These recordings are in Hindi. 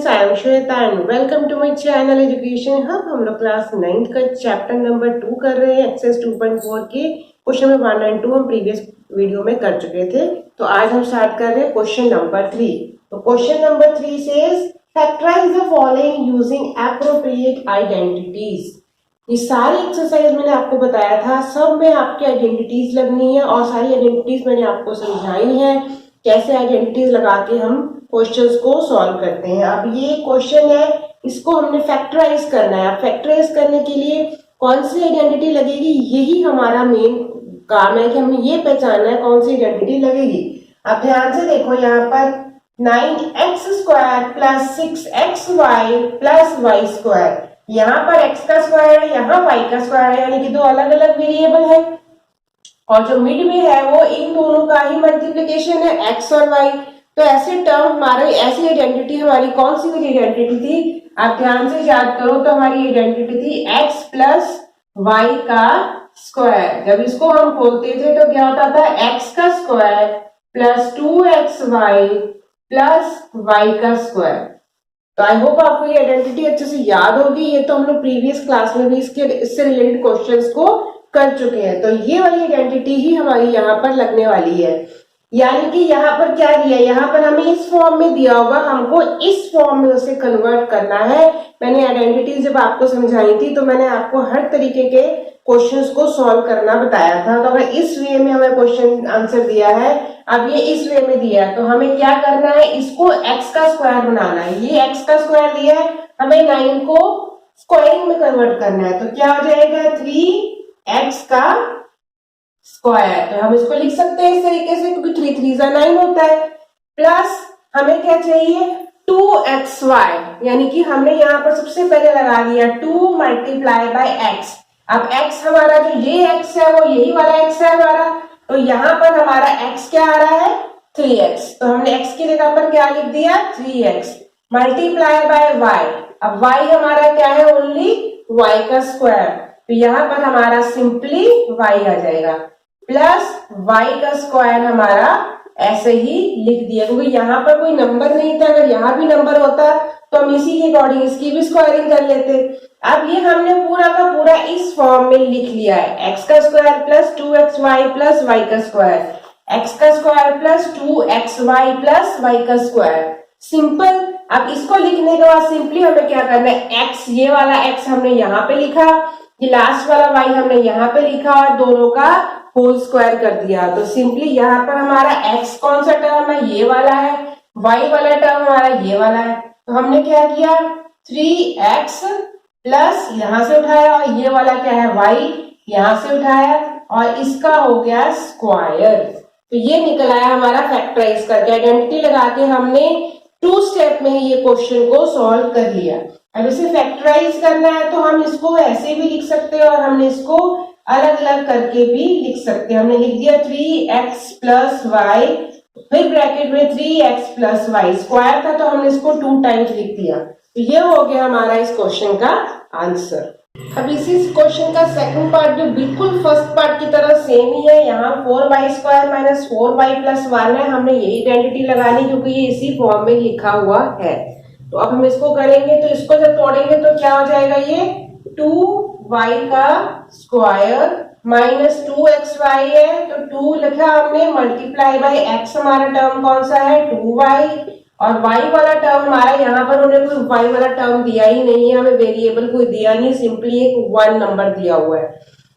Students, I am Shweta and welcome to my channel education hub. हम लोग क्लास 9th का चैप्टर नंबर 2 कर रहे हैं। एक्सरसाइज 2.4 के क्वेश्चन नंबर 1 एंड 2 हम प्रीवियस वीडियो में कर चुके थे। तो आज हम स्टार्ट कर रहे हैं क्वेश्चन नंबर 3। तो question number 3 says factorise the following using appropriate identities. ये सारी एक्सरसाइज मैंने आपको बताया था, सब में आपकी आइडेंटिटीज लगनी है और सारी आइडेंटिटीज मैंने आपको समझाई है कैसे आइडेंटिटीज लगा के हम क्वेश्चंस को सॉल्व करते हैं। अब ये क्वेश्चन है, इसको हमने फैक्टराइज करना है। अब फैक्टराइज करने के लिए कौन सी आइडेंटिटी लगेगी, यही हमारा मेन काम है कि हमें ये पहचानना है कौन सी आइडेंटिटी लगेगी। अब ध्यान से देखो, यहाँ पर 9x² plus 6xy plus Y square, यहाँ पर x का स्क्वायर है, यहाँ y का स्क्वायर है, यानी कि दो अलग अलग वेरिएबल है और जो मिड में है वो इन दोनों का ही मल्टीप्लिकेशन है x और y। तो ऐसे टर्म हमारी, ऐसी आइडेंटिटी हमारी कौन सी आइडेंटिटी थी, आप ध्यान से याद करो तो हमारी आइडेंटिटी थी x प्लस वाई का स्क्वायर। जब इसको हम खोलते थे तो क्या होता था, x का square plus 2xy plus y का स्क्वायर। तो आई होप आपको ये आइडेंटिटी अच्छे से याद होगी। ये तो हम लोग प्रीवियस क्लास में भी इससे रिलेटेड क्वेश्चंस को कर चुके हैं। तो ये वाली आइडेंटिटी ही हमारी यहाँ पर लगने वाली है। यानी कि यहाँ पर क्या दिया, यहाँ पर हमें इस फॉर्म में दिया होगा, हमको इस फॉर्म में उसे कन्वर्ट करना है। मैंने आइडेंटिटी जब आपको समझाई थी तो मैंने आपको हर तरीके के क्वेश्चंस को सॉल्व करना बताया था। तो अगर इस वे में हमें क्वेश्चन आंसर दिया है, अब ये इस वे में दिया है, तो हमें क्या करना है, इसको x का स्क्वायर बनाना है। ये x का स्क्वायर दिया है, हमें 9 को स्क्वायरिंग में कन्वर्ट करना है। तो क्या हो जाएगा, 3x का स्क्वायर। तो हम इसको लिख सकते हैं इस तरीके से, क्योंकि 3 3 9 होता है। प्लस हमें क्या चाहिए, 2xy, यानी कि हमने यहाँ पर सबसे पहले लगा दिया 2 मल्टीप्लाई बाय x। अब x हमारा जो ये x है वो यही वाला x है हमारा, तो यहाँ पर हमारा x क्या आ रहा है, 3x। तो हमने x की जगह पर क्या लिख दिया, 3x मल्टीप्लाई बाय y। अब y हमारा क्या है, ओनली y का स्क्वायर, तो यहाँ पर हमारा सिंपली y आ जाएगा। प्लस y का स्क्वायर हमारा ऐसे ही लिख दिया, क्योंकि यहाँ पर कोई नंबर नहीं था। अगर यहाँ भी नंबर होता तो हम इसी के अकॉर्डिंग इसकी भी स्क्वायरिंग कर लेते। अब ये हमने पूरा का पूरा इस फॉर्म में लिख लिया है, x का square plus 2xy plus y का स्क्वायर, x का square plus 2xy plus y का स्क्वायर, सिंपल। अब इसको लिखने के बाद सिंपली हमें क्या करना है, x, ये वाला x हमने यहाँ पे लिखा, ये लास्ट वाला y हमने यहाँ पे लिखा और दोनों का होल स्क्वायर कर दिया। तो सिंपली यहाँ पर हमारा x कौन सा टर्म है, ये वाला है, y वाला टर्म हमारा ये वाला है। तो हमने क्या किया, 3x प्लस यहाँ से उठाया और ये वाला क्या है, y, यहाँ से उठाया और इसका हो गया स्क्वायर। तो ये निकल आया हमारा फैक्टराइज करके। आइडेंटिटी लगा के हमने 2 स्टेप में ही ये क्वेश्चन को सॉल्व कर लिया। अब इसे फैक्टराइज करना है तो हम इसको ऐसे भी लिख सकते हैं और हमने इसको अलग अलग करके भी लिख सकते हैं। हमने लिख दिया 3x प्लस वाई, फिर ब्रैकेट में 3x प्लस वाई, स्क्वायर था तो हमने इसको 2 टाइम्स लिख दिया। तो ये हो गया हमारा इस क्वेश्चन का आंसर। अब इसी क्वेश्चन का सेकंड पार्ट जो बिल्कुल फर्स्ट पार्ट की तरह सेम ही है, यहाँ 4y² माइनस 4y प्लस 1 है, हमने यही आइडेंटिटी लगानी क्योंकि ये इसी फॉर्म में लिखा हुआ है। तो अब हम इसको करेंगे, तो इसको जब तोड़ेंगे तो क्या हो जाएगा, ये 2y का स्क्वायर माइनस 2xy है, तो 2 लिखा हमने मल्टीप्लाई बाय x, हमारा टर्म कौन सा है, 2y, और y वाला टर्म हमारा, यहाँ पर उन्हें कोई y वाला टर्म दिया ही नहीं है, हमें वेरिएबल कोई दिया नहीं, सिंपली एक 1 नंबर दिया हुआ है।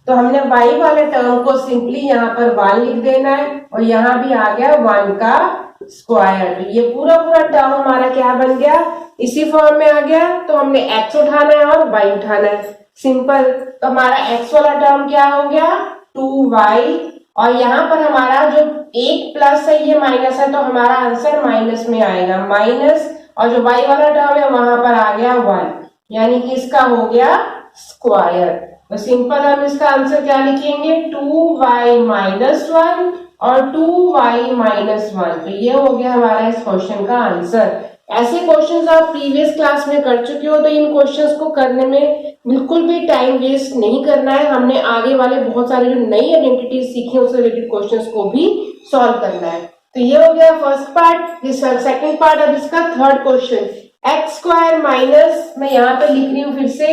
तो हमने y वाले टर्म को सिंपली यहाँ पर 1 लिख देना है और यहाँ भी आ गया 1 का स्क्वायर। तो ये पूरा पूरा टर्म हमारा क्या बन गया, इसी फॉर्म में आ गया। तो हमने x उठाना है और y उठाना है, सिंपल। तो हमारा x वाला टर्म क्या हो गया, 2y, और यहाँ पर हमारा जो एक प्लस है ये माइनस है, तो हमारा आंसर माइनस में आएगा, माइनस, और जो y वाला टर्म है वहां पर आ गया 1, यानी कि इसका हो गया स्क्वायर। तो सिंपल हम इसका आंसर क्या लिखेंगे, 2y माइनस 1 और 2y माइनस 1। तो ये हो गया हमारा इस क्वेश्चन का आंसर। ऐसे क्वेश्चंस आप प्रीवियस क्लास में कर चुके हो, तो इन क्वेश्चंस को करने में बिल्कुल भी टाइम वेस्ट नहीं करना है। हमने आगे वाले बहुत सारे जो नई आइडेंटिटीज सीखी उससे रिलेटेड क्वेश्चंस को भी सॉल्व करना है। तो ये हो गया फर्स्ट पार्ट। सेकंड पार्ट अब इसका third question, x square minus, मैं यहाँ पे लिख रही हूँ फिर से,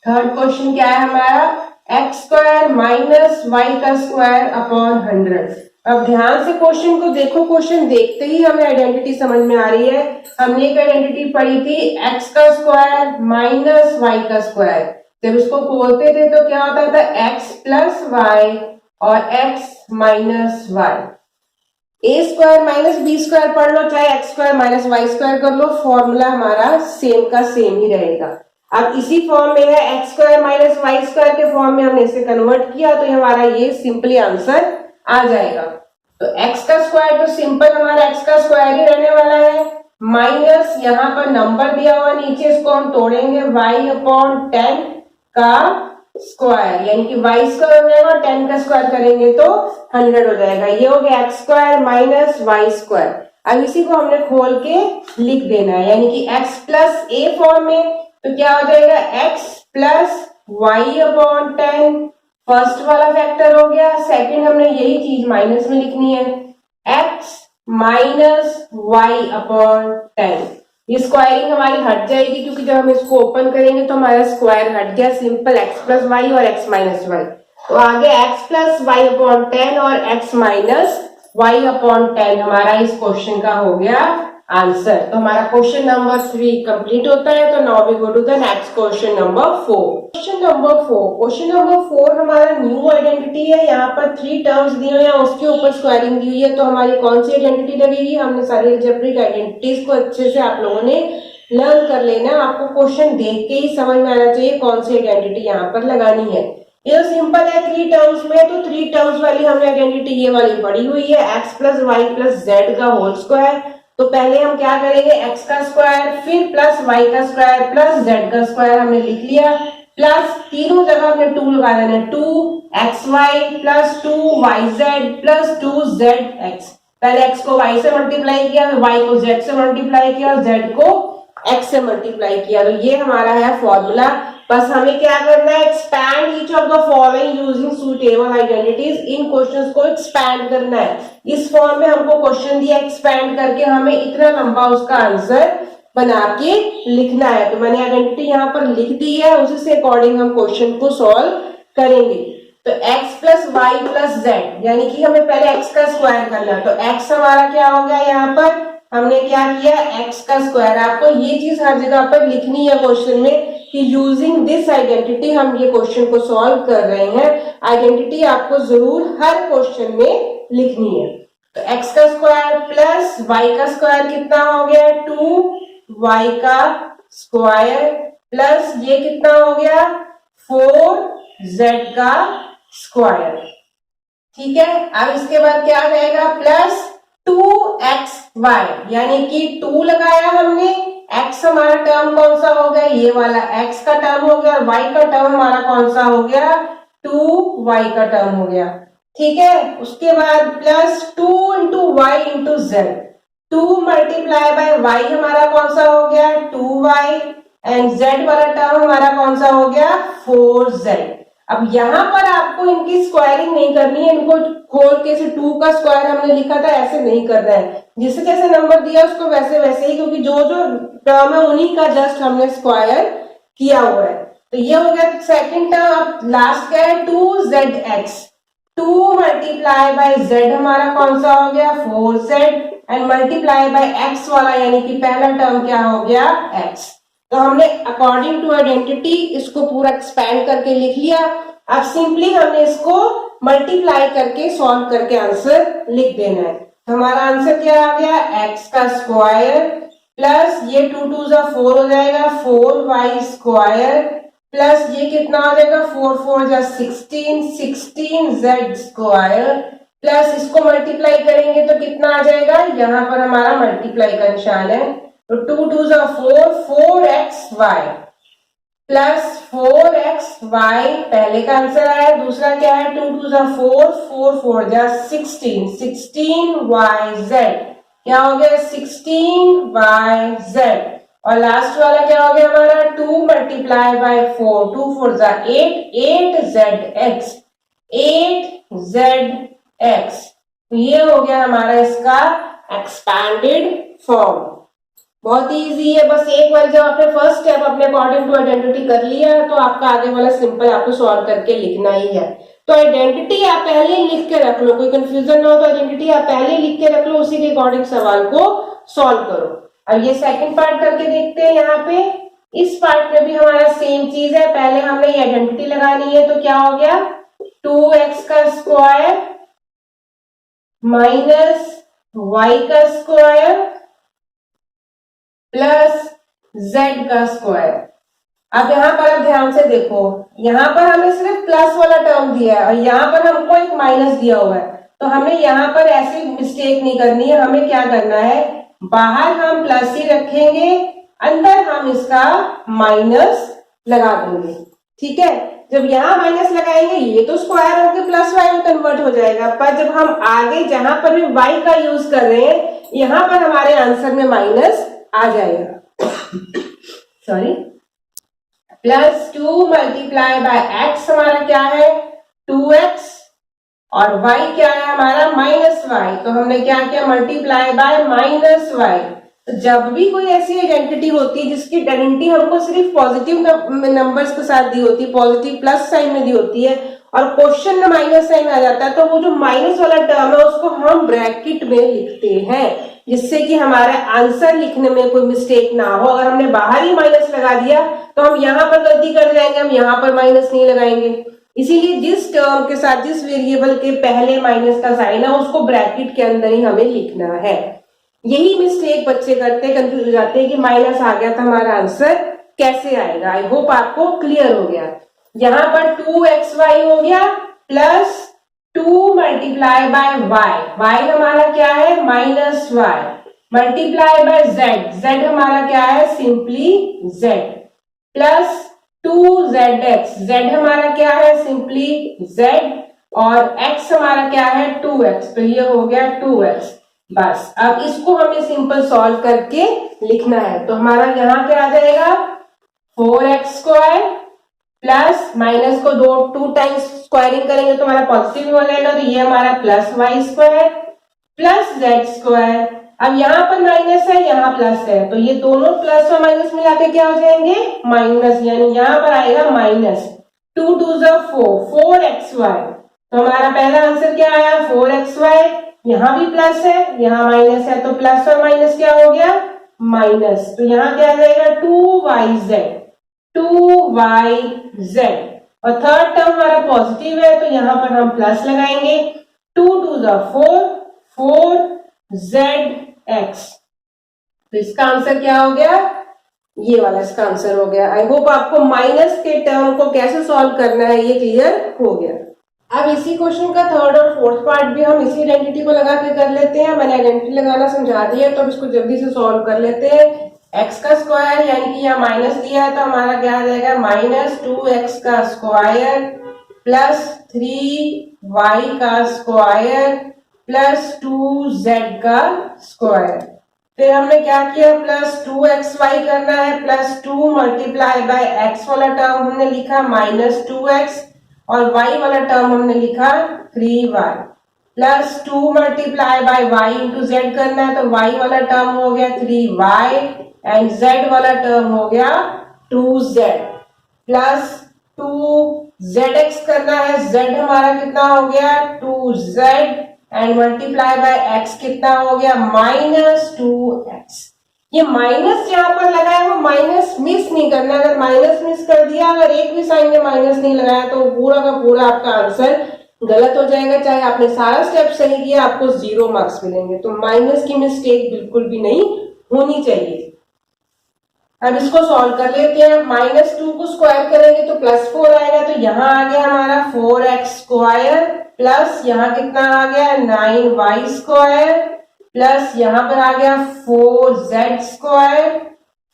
थर्ड क्वेश्चन क्या है हमारा, एक्स स्क्वायर माइनस वाई का स्क्वायर अपॉन 100। अब ध्यान से क्वेश्चन को देखो, क्वेश्चन देखते ही हमें आइडेंटिटी समझ में आ रही है। हमने एक आइडेंटिटी पढ़ी थी, एक्स का स्क्वायर माइनस वाई का स्क्वायर। जब इसको खोलते थे तो क्या होता था, एक्स प्लस वाई और x minus y. A square minus b square पढ़ लो, चाहे x square minus y square कर लो, फॉर्मूला हमारा सेम का सेम ही रहेगा। अब इसी फॉर्म में है, x square minus y square के फॉर्म में हमने इसे कन्वर्ट किया तो हमारा ये सिंपली आंसर आ जाएगा। तो एक्स का स्क्वायर तो सिंपल हमारा एक्स का स्क्वायर ही रहने वाला है, माइनस यहाँ पर नंबर दिया हुआ नीचे, इसको हम तोड़ेंगे, वाई अपॉन 10 का स्क्वायर, यानी कि वाई स्क्वायर हो जाएगा और 10 का स्क्वायर करेंगे तो 100 हो जाएगा। ये हो गया x square minus y square. अब इसी को हमने खोल के लिख देना है, यानी कि x प्लस ए फॉर्म में, तो क्या हो जाएगा, x plus y upon 10, first वाला फैक्टर हो गया। सेकंड हमने यही चीज माइनस में लिखनी है, x माइनस वाई अपॉन 10। ये स्क्वायरिंग हमारी हट जाएगी, क्योंकि जब हम इसको ओपन करेंगे तो हमारा स्क्वायर हट गया, सिंपल x प्लस वाई और x माइनस वाई। तो आगे x प्लस वाई अपॉन 10 और x माइनस वाई अपॉन 10 हमारा इस क्वेश्चन का हो गया आंसर। तो हमारा क्वेश्चन नंबर 3 कंप्लीट होता है। तो now we go to the next question number 4। Question number 4 हमारा न्यू आइडेंटिटी है। यहाँ पर 3 टर्म्स दिए हुए हैं, उसके ऊपर स्क्वायरिंग दी हुई है। तो हमारी कौन सी आइडेंटिटी लगेगी, हमने सारी अलजेब्रिक आइडेंटिटीज को अच्छे से आप लोगों ने लर्न कर लेना। आपको क्वेश्चन देख के ही समझ में आना चाहिए कौन सी आइडेंटिटी यहाँ पर लगानी है। ये तो सिंपल है 3 टर्म्स में, तो 3 टर्म्स वाली हमने आइडेंटिटी ये वाली पढ़ी हुई है, x plus y plus z का होल स्क्वायर। तो पहले हम क्या करेंगे, x का स्क्वायर, फिर प्लस y का स्क्वायर प्लस z का स्क्वायर हमने लिख लिया, प्लस तीनों जगह हमने 2 लगा देना, 2xy plus 2yz plus 2zx। पहले x को y से मल्टीप्लाई किया, फिर y को z से मल्टीप्लाई किया और z को x से मल्टीप्लाई किया। तो ये हमारा है फॉर्मूला। बस हमें क्या करना है, expand each of the following using suitable identities. In questions को एक्सपैंड करना है। इस फॉर्म में हमको क्वेश्चन दिया, एक्सपैंड करके हमें इतना लंबा उसका आंसर बना के लिखना है। तो मैंने आइडेंटिटी यहाँ पर लिख दी है, उसी से अकॉर्डिंग हम क्वेश्चन को सॉल्व करेंगे। तो x plus y plus z, यानी कि हमें पहले x का स्क्वायर करना है। तो x हमारा क्या हो गया, यहाँ पर हमने क्या किया, x का स्क्वायर। आपको ये चीज हर जगह पर लिखनी है क्वेश्चन में कि यूजिंग दिस आइडेंटिटी हम ये क्वेश्चन को सॉल्व कर रहे हैं। आइडेंटिटी आपको जरूर हर क्वेश्चन में लिखनी है। तो x का स्क्वायर प्लस y का स्क्वायर कितना हो गया, 2y का स्क्वायर प्लस ये कितना हो गया, 4z का स्क्वायर। ठीक है, अब इसके बाद क्या आ जाएगा, प्लस 2xy, यानी कि 2 लगाया हमने, x हमारा टर्म कौन सा हो गया, ये वाला x का टर्म हो गया, और y का टर्म हमारा कौन सा हो गया, 2y का टर्म हो गया। ठीक है, उसके बाद plus 2 into y into z, 2 multiply by y हमारा कौन सा हो गया, 2y, एंड z वाला टर्म हमारा कौन सा हो गया, 4z। अब यहाँ पर आपको इनकी स्क्वायरिंग नहीं करनी है, इनको खोल के से 2 का स्क्वायर हमने लिखा था ऐसे नहीं करना है, जिसे जैसे नंबर दिया उसको वैसे वैसे ही, क्योंकि जो जो टर्म है उन्हीं का जस्ट हमने स्क्वायर किया हुआ है। तो ये हो गया सेकंड टर्म। अब लास्ट क्या है, 2zx, 2 मल्टीप्लाई बाय z हमारा कौन सा हो गया, 4z, and multiply by x वाला, यानी कि पहला टर्म क्या हो गया, x। तो हमने अकॉर्डिंग टू आइडेंटिटी इसको पूरा एक्सपैंड करके लिख लिया। अब सिंपली हमने इसको मल्टीप्लाई करके सॉल्व करके आंसर लिख देना है। तो हमारा आंसर क्या आ गया, x का स्क्वायर प्लस ये 2 2 जा 4 हो जाएगा, 4y स्क्वायर प्लस ये कितना हो जाएगा, 4 4 जा 16, 16z स्क्वायर प्लस इसको मल्टीप्लाई करेंगे तो कितना आ जाएगा, यहाँ पर हमारा मल्टीप्लाई का निशान है, तो 2 2 जा 4, 4xy प्लस 4xy पहले का आंसर आया। दूसरा क्या है, 2 2 जा 4, 4 4 जा 16, 16yz, क्या हो गया, 16yz। और लास्ट वाला क्या हो गया हमारा, 2 मल्टीप्लाई बाय 4, 2 4 जा 8, 8zx, 8zx। तो ये हो गया हमारा इसका एक्सपैंडेड फॉर्म। बहुत ही इजी है। बस एक बार जब आपने फर्स्ट स्टेप अपने अकॉर्डिंग टू आइडेंटिटी कर लिया तो आपका आगे वाला सिंपल आपको सॉल्व करके लिखना ही है। तो आइडेंटिटी आप पहले ही लिख के रख लो, कोई कंफ्यूजन ना हो तो आइडेंटिटी आप पहले ही लिख के रख लो, उसी के अकॉर्डिंग सवाल को सॉल्व करो। अब ये सेकंड पार्ट करके देखते हैं। यहाँ पे इस पार्ट में भी हमारा सेम चीज है, पहले हमने ये आइडेंटिटी लगानी है। तो क्या हो गया, 2x का स्क्वायर माइनस y का स्क्वायर प्लस z का स्क्वायर। अब यहाँ पर आप ध्यान से देखो, यहाँ पर हमें सिर्फ प्लस वाला टर्म दिया है और यहाँ पर हमको एक माइनस दिया हुआ है। तो हमें यहाँ पर ऐसी मिस्टेक नहीं करनी है। हमें क्या करना है, बाहर हम प्लस ही रखेंगे, अंदर हम इसका माइनस लगा देंगे। ठीक है, जब यहाँ माइनस लगाएंगे ये तो स्क्वायर होकर प्लस वाई में कन्वर्ट हो जाएगा, पर जब हम आगे जहां पर भी वाई का यूज कर रहे हैं यहाँ पर हमारे आंसर में माइनस आ जाएगा। Sorry, plus 2 multiply bye x हमारा क्या है 2x और y क्या है हमारा माइनस y। तो हमने क्या किया, मल्टीप्लाई बाय माइनस y। तो जब भी कोई ऐसी आइडेंटिटी होती है जिसकी आइडेंटिटी हमको सिर्फ पॉजिटिव नंबर्स के साथ दी होती है, पॉजिटिव प्लस साइन में दी होती है और क्वेश्चन में माइनस साइन आ जाता है, तो वो जो माइनस वाला टर्म है उसको हम ब्रैकेट में लिखते हैं, जिससे कि हमारा आंसर लिखने में कोई मिस्टेक ना हो। अगर हमने बाहर ही माइनस लगा दिया तो हम यहाँ पर गलती कर जाएंगे, हम यहाँ पर माइनस नहीं लगाएंगे। इसीलिए जिस टर्म के साथ, जिस वेरिएबल के पहले माइनस का साइन है उसको ब्रैकेट के अंदर ही हमें लिखना है। यही मिस्टेक बच्चे करते, कंफ्यूज हो जाते हैं कि माइनस आ गया था हमारा आंसर कैसे आएगा। आई होप आपको क्लियर हो गया। यहाँ पर 2xy हो गया प्लस 2 मल्टीप्लाई बाय y हमारा क्या है minus y, multiply by z हमारा क्या है simply z, plus 2zx, z हमारा क्या है सिंपली z और x हमारा क्या है 2x, तो ये हो गया 2x। बस अब इसको हमें सिंपल सॉल्व करके लिखना है। तो हमारा यहाँ क्या आ जाएगा 4x स्क्वायर प्लस माइनस को 2 टाइम्स स्क्वायरिंग करेंगे तो हमारा पॉजिटिव हो जाएगा, तो ये हमारा plus y square plus z square. अब यहाँ पर माइनस है, यहाँ प्लस है, तो ये दोनों प्लस और माइनस मिला के क्या हो जाएंगे माइनस, यानी यहाँ पर आएगा माइनस 2 2 4xy। तो हमारा पहला आंसर क्या आया 4xy, यहाँ भी प्लस है यहाँ माइनस है, तो प्लस और माइनस क्या हो गया माइनस, तो यहाँ क्या आ जाएगा 2yz, 2yz। और थर्ड टर्म हमारा पॉजिटिव है तो यहाँ पर हम प्लस लगाएंगे, 2 2 4 4zx। तो इसका आंसर क्या हो गया, ये वाला इसका आंसर हो गया। आई होप आपको माइनस के टर्म को कैसे सॉल्व करना है ये क्लियर हो गया। अब इसी क्वेश्चन का थर्ड और फोर्थ पार्ट भी हम इसी आइडेंटिटी को लगा के कर लेते हैं। मैंने आइडेंटिटी लगाना समझा दिया तो अब इसको जल्दी से सॉल्व कर लेते हैं। x का स्क्वायर यानी कि यहाँ माइनस दिया है तो हमारा क्या आ जाएगा माइनस 2x का स्क्वायर प्लस 3y का स्क्वायर प्लस 2z का स्क्वायर। फिर हमने क्या किया प्लस 2xy करना है प्लस 2 मल्टीप्लाई बाय x वाला टर्म हमने लिखा माइनस 2x और y वाला टर्म हमने लिखा 3y plus 2 multiply by y into Z करना है तो y वाला टर्म हो गया 3y एंड z वाला टर्म हो गया 2z प्लस 2zx करना है, z हमारा कितना हो गया 2z and multiply by x कितना हो गया माइनस 2x। ये माइनस यहाँ पर लगा है वो माइनस मिस नहीं करना, अगर माइनस मिस कर दिया, अगर एक भी साइन में माइनस नहीं लगाया तो पूरा का पूरा आपका आंसर गलत हो जाएगा। चाहे आपने सारा स्टेप सही किया आपको 0 मार्क्स मिलेंगे। तो माइनस की मिस्टेक बिल्कुल भी नहीं होनी चाहिए। अब इसको सॉल्व कर लेते हैं। माइनस 2 को स्क्वायर करेंगे तो प्लस 4 आएगा, तो यहाँ आ गया हमारा 4x स्क्वायर प्लस यहाँ कितना आ गया 9y स्क्वायर प्लस यहाँ पर आ गया 4z स्क्वायर।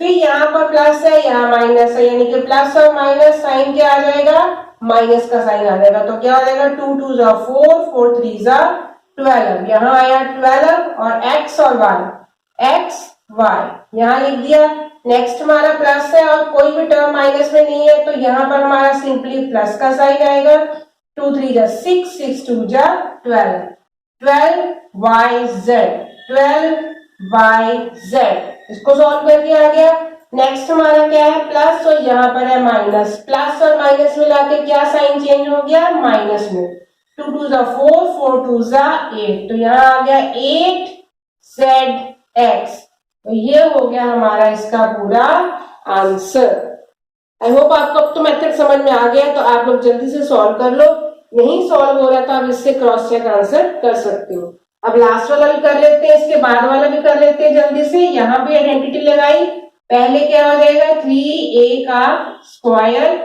फिर यहाँ पर प्लस है यहाँ माइनस है, यानी कि प्लस और माइनस साइन क्या आ जाएगा माइनस का साइन आ जाएगा। तो क्या हो जाएगा 2 2 4 4 3 12, यहाँ आया 12 और x और y यहाँ लिख दिया। नेक्स्ट हमारा प्लस है और कोई भी टर्म माइनस में नहीं है तो यहाँ पर हमारा सिंपली प्लस का साइन आएगा। 2 3 6 6 2 12 12yz 12 वाई जेड। इसको सॉल्व करके आ गया। नेक्स्ट हमारा क्या है, प्लस और यहाँ पर है माइनस। प्लस और माइनस मिला के क्या साइन चेंज हो गया, माइनस में। 2 2 जा 4, 4 2 जा 8, तो यहाँ आ गया 8zx। तो ये हो गया हमारा इसका पूरा आंसर। आई होप आपको अब तो मेथड समझ में आ गया, तो आप लोग जल्दी से सॉल्व कर लो। नहीं सॉल्व हो रहा तो आप इससे क्रॉस चेक आंसर कर सकते हो। अब लास्ट वाला भी कर लेते हैं, इसके बाद वाला भी कर लेते हैं जल्दी से। यहाँ पे आइडेंटिटी लगाई, पहले क्या हो जाएगा, 3a का स्क्वायर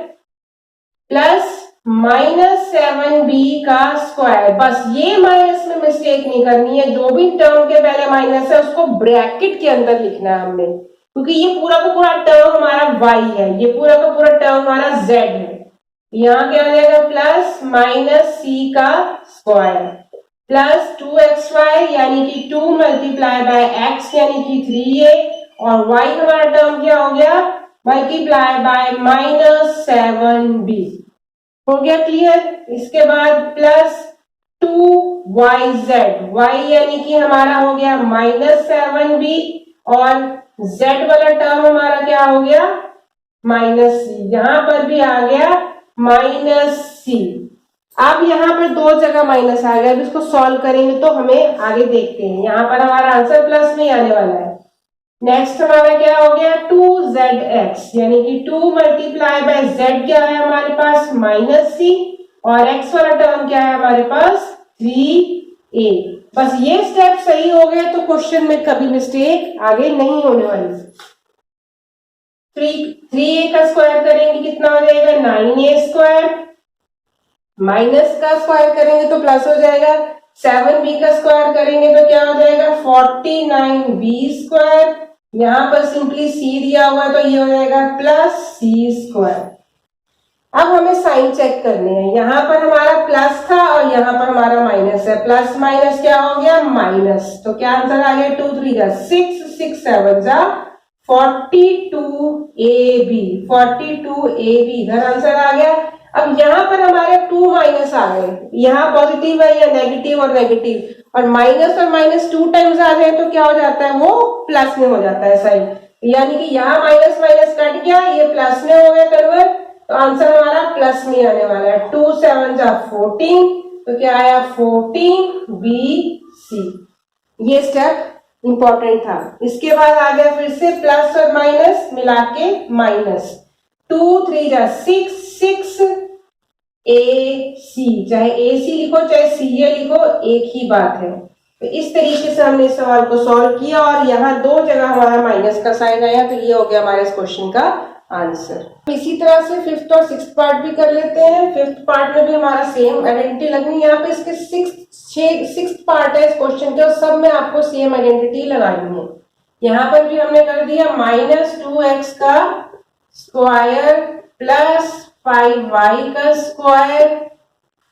प्लस -7b का स्क्वायर। बस ये माइनस में मिस्टेक नहीं करनी है, जो भी टर्म के पहले माइनस है उसको ब्रैकेट के अंदर लिखना है हमने, क्योंकि ये पूरा का पूरा टर्म हमारा y है, ये पूरा का पूरा टर्म हमारा z है। यहाँ क्या हो जाएगा, प्लस -c का स्क्वायर प्लस 2xy यानी कि 2 मल्टीप्लाई बाय x यानी कि 3a, और y हमारा टर्म क्या हो गया, मल्टीप्लाई बाय -7b। हो गया क्लियर। इसके बाद प्लस 2yz, y यानी कि हमारा हो गया -7b, और z वाला टर्म हमारा क्या हो गया, -c। यहां पर भी आ गया -c। अब यहाँ पर दो जगह माइनस आ गया। अब इसको सॉल्व करेंगे तो हमें आगे देखते हैं। यहाँ पर हमारा आंसर प्लस में आने वाला है। नेक्स्ट हमारा क्या हो गया, 2zx यानी कि 2 मल्टीप्लाई बाय z क्या है हमारे पास, -c, और x वाला टर्म क्या है हमारे पास, 3a। बस ये स्टेप सही हो गए तो क्वेश्चन में कभी मिस्टेक आगे नहीं होने वाली। 3a का स्क्वायर करेंगे कितना हो जाएगा, 9a स्क्वायर, माइनस का स्क्वायर करेंगे तो प्लस हो जाएगा, 7b का स्क्वायर करेंगे तो क्या हो जाएगा, 49b स्क्वायर। यहां पर सिंपली c दिया हुआ है तो ये हो जाएगा प्लस c स्क्वायर। अब हमें साइन चेक करने हैं। यहां पर हमारा प्लस था और यहां पर हमारा माइनस है, प्लस माइनस क्या हो गया, माइनस। तो क्या आंसर आ गया, 2 3 जा 6, 6 7 जा 42ab, 42ab इधर आंसर आ गया। अब यहाँ पर हमारे 2 माइनस आ गए, यहाँ पॉजिटिव है या नेगेटिव और नेगेटिव, और माइनस 2 टाइम्स आ जाए तो क्या हो जाता है, वो प्लस में हो जाता है साइन। यानी कि यहाँ माइनस माइनस कट गया, ये प्लस में हो गया कन्वर्ट, तो आंसर हमारा प्लस में आने वाला है। 2 7 जा 14, तो क्या आया 14bc। ये स्टेप इंपॉर्टेंट था। इसके बाद आ गया फिर से प्लस और माइनस मिला के माइनस, 2 3 जा 6, 6ac, चाहे ac लिखो चाहे ca लिखो एक ही बात है। तो इस तरीके से हमने इस सवाल को सॉल्व किया, और यहाँ दो जगह हमारा माइनस का साइन आया, तो ये हो गया हमारे इस क्वेश्चन का आंसर। इसी तरह से फिफ्थ और सिक्स्थ पार्ट भी कर लेते हैं। फिफ्थ पार्ट में भी हमारा सेम आइडेंटिटी लगनी है। यहाँ पे इसके सिक्स्थ पार्ट है इस क्वेश्चन के, और सब में आपको सेम आइडेंटिटी लगानी है। यहाँ पर भी हमने कर दिया -2x का स्क्वायर प्लस 5y का स्क्वायर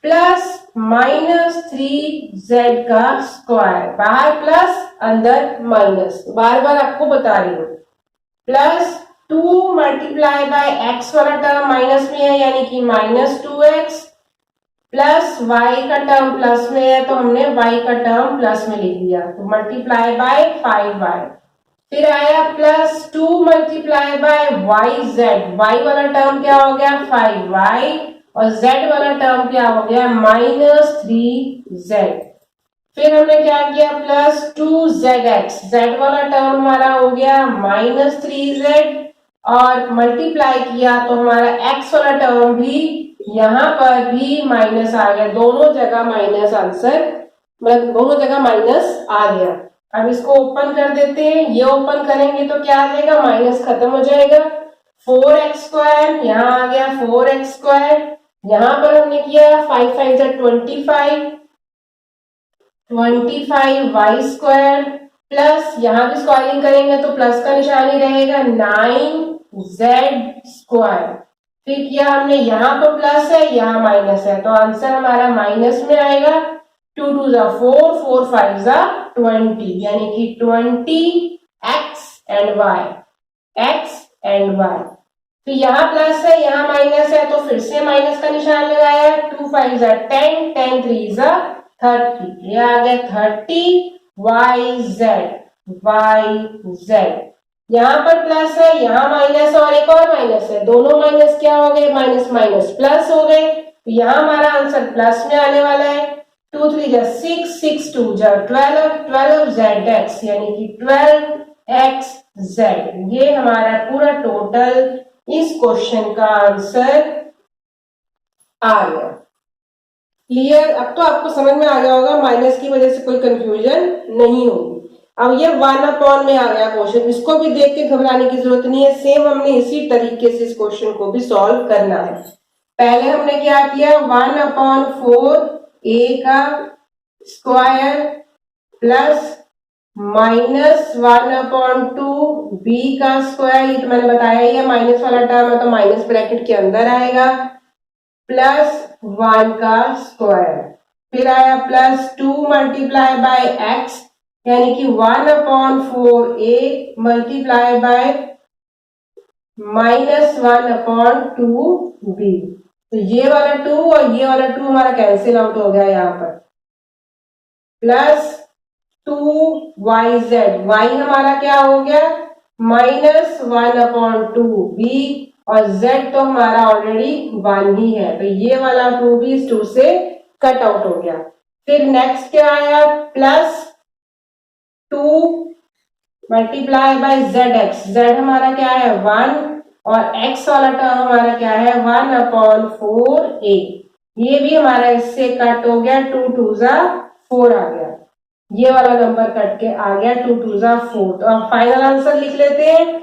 प्लस -3z का स्क्वायर, बाहर प्लस अंदर माइनस, बार बार आपको बता रही हूँ। प्लस 2 मल्टीप्लाई बाय x वाला टर्म माइनस में है यानी कि -2x, प्लस y का टर्म प्लस में है तो हमने y का टर्म प्लस में लिख दिया, तो मल्टीप्लाई बाय 5y। फिर आया plus 2 multiply by yz, y वाला टर्म क्या हो गया 5y, और z वाला टर्म क्या हो गया -3z। फिर हमने क्या किया, प्लस 2zx, z वाला टर्म हमारा हो गया -3z, और मल्टीप्लाई किया तो हमारा x वाला टर्म भी यहाँ पर भी माइनस आ गया। दोनों जगह माइनस आंसर, मतलब दोनों जगह माइनस आ गया। अब इसको ओपन कर देते हैं। ये ओपन करेंगे तो क्या आ जाएगा, माइनस खत्म हो जाएगा। 4x स्क्वायर, यहाँ आ गया 4x स्क्वायर, यहाँ पर हमने किया 5 5 जा 25, 25y स्क्वायर, प्लस यहाँ भी स्क्वायरिंग करेंगे तो प्लस का निशान ही रहेगा 9z स्क्वायर। फिर किया हमने, यहाँ पर प्लस है यहाँ माइनस है, तो आंसर हमारा माइनस में आएगा। 2 2 जा 4, 4 5 जा 20, यानी कि 20x एंड y। तो यहाँ प्लस है यहाँ माइनस है, तो फिर से माइनस का निशान लगाया। 2 5 जा 10, 10 3 जा 30, ये आ गया 30yz। Y z. यहाँ पर प्लस है, यहाँ माइनस और एक और माइनस है, दोनों माइनस क्या हो गए, माइनस माइनस प्लस हो गए। तो यहाँ हमारा आंसर प्लस में आने वाला है। 2 3 जा 6, 6 2 जा 12, 12 जेड एक्स यानी कि 12 एक्स जेड। ये हमारा पूरा टोटल इस क्वेश्चन का आंसर आ गया। क्लियर? अब तो आपको समझ में आ गया होगा, माइनस की वजह से कोई कंफ्यूजन नहीं होगी। अब ये 1 में आ गया क्वेश्चन, इसको भी देख के घबराने की जरूरत नहीं है। सेम हमने इसी तरीके से इस क्वेश्चन को भी सॉल्व करना है। पहले हमने क्या किया, 1/4 ए का स्क्वायर प्लस -1/2 बी का स्क्वायर, ये तो मैंने बताया ही है, माइनस वाला टर्म है तो माइनस ब्रैकेट के अंदर आएगा, प्लस 1 का स्क्वायर। फिर आया +2 मल्टीप्लाई बाय एक्स यानी कि 1/4 ए मल्टीप्लाई बाय -1/2 बी। तो ये वाला 2 और ये वाला 2 हमारा कैंसिल आउट हो गया यहाँ पर, प्लस 2yz, y हमारा क्या हो गया, -1/2 बी, और z तो हमारा ऑलरेडी 1 ही है, तो ये वाला 2 भी इस 2 से कट आउट हो गया। फिर नेक्स्ट क्या आया, +2 multiply bye Z x, Z हमारा क्या है 1 और x वाला टर्म हमारा क्या है 1/4 a, ये भी हमारा इससे कट हो गया, 2 2 जा 4 आ गया, ये वाला नंबर कट के आ गया 2 2 जा 4। तो अब फाइनल आंसर लिख लेते हैं,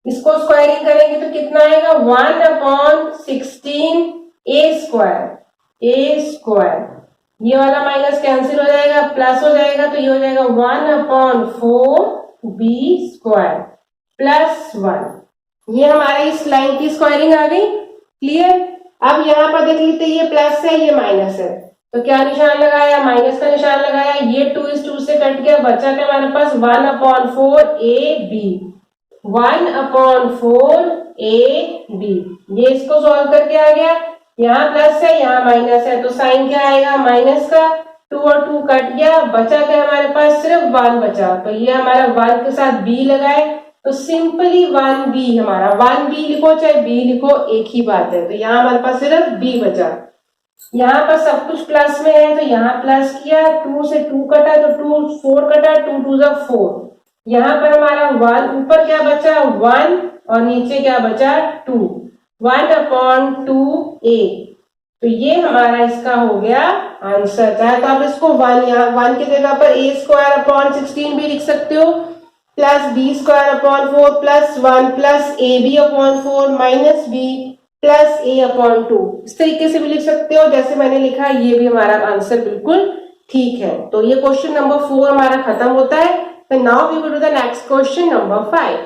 इसको स्क्वायरिंग करेंगे तो कितना आएगा 1/16 a स्क्वायर, ये वाला माइनस कैंसिल हो जाएगा, प्लस हो जाएगा, तो ये हो जाएगा 1/4 बी स्क्वायर प्लस 1। ये हमारी इस लाइन की स्क्वायरिंग आ गई। क्लियर? अब यहाँ पर देख लीजिए, ये प्लस है ये माइनस है, तो क्या निशान लगाया, माइनस का निशान लगाया, ये 2 इस 2 से कट गया, बचा क्या हमारे पास 1/4 ए बी, 1/4 ए बी। ये इसको सॉल्व करके आ गया, यहाँ प्लस है यहाँ माइनस है, तो साइन क्या आएगा माइनस का, 2 और 2 कट गया, बचा क्या हमारे पास सिर्फ 1 बचा, तो ये हमारा 1 के साथ b लगाए, तो सिंपली 1b, हमारा 1b लिखो चाहे b लिखो एक ही बात है, तो यहाँ हमारे पास सिर्फ b बचा। यहाँ पर सब कुछ प्लस में है तो यहाँ प्लस किया, 2 से 2 कटा तो 2 4 कटा, 2 2 जा 4, यहाँ पर हमारा 1 ऊपर क्या बचा 1 और नीचे क्या बचा 2, 1/2 a, तो ये हमारा इसका हो गया आंसर। चाहे तो आप इसको 1 यहाँ 1 की जगह पर a² 16 भी लिख सकते हो, plus b² plus 1 plus ab/4 minus b plus a/2, इस तरीके से भी लिख सकते हो जैसे मैंने लिखा, ये भी हमारा आंसर बिल्कुल ठीक है। तो ये क्वेश्चन नंबर 4 हमारा खत्म होता है। तो now we will do the next question number 5।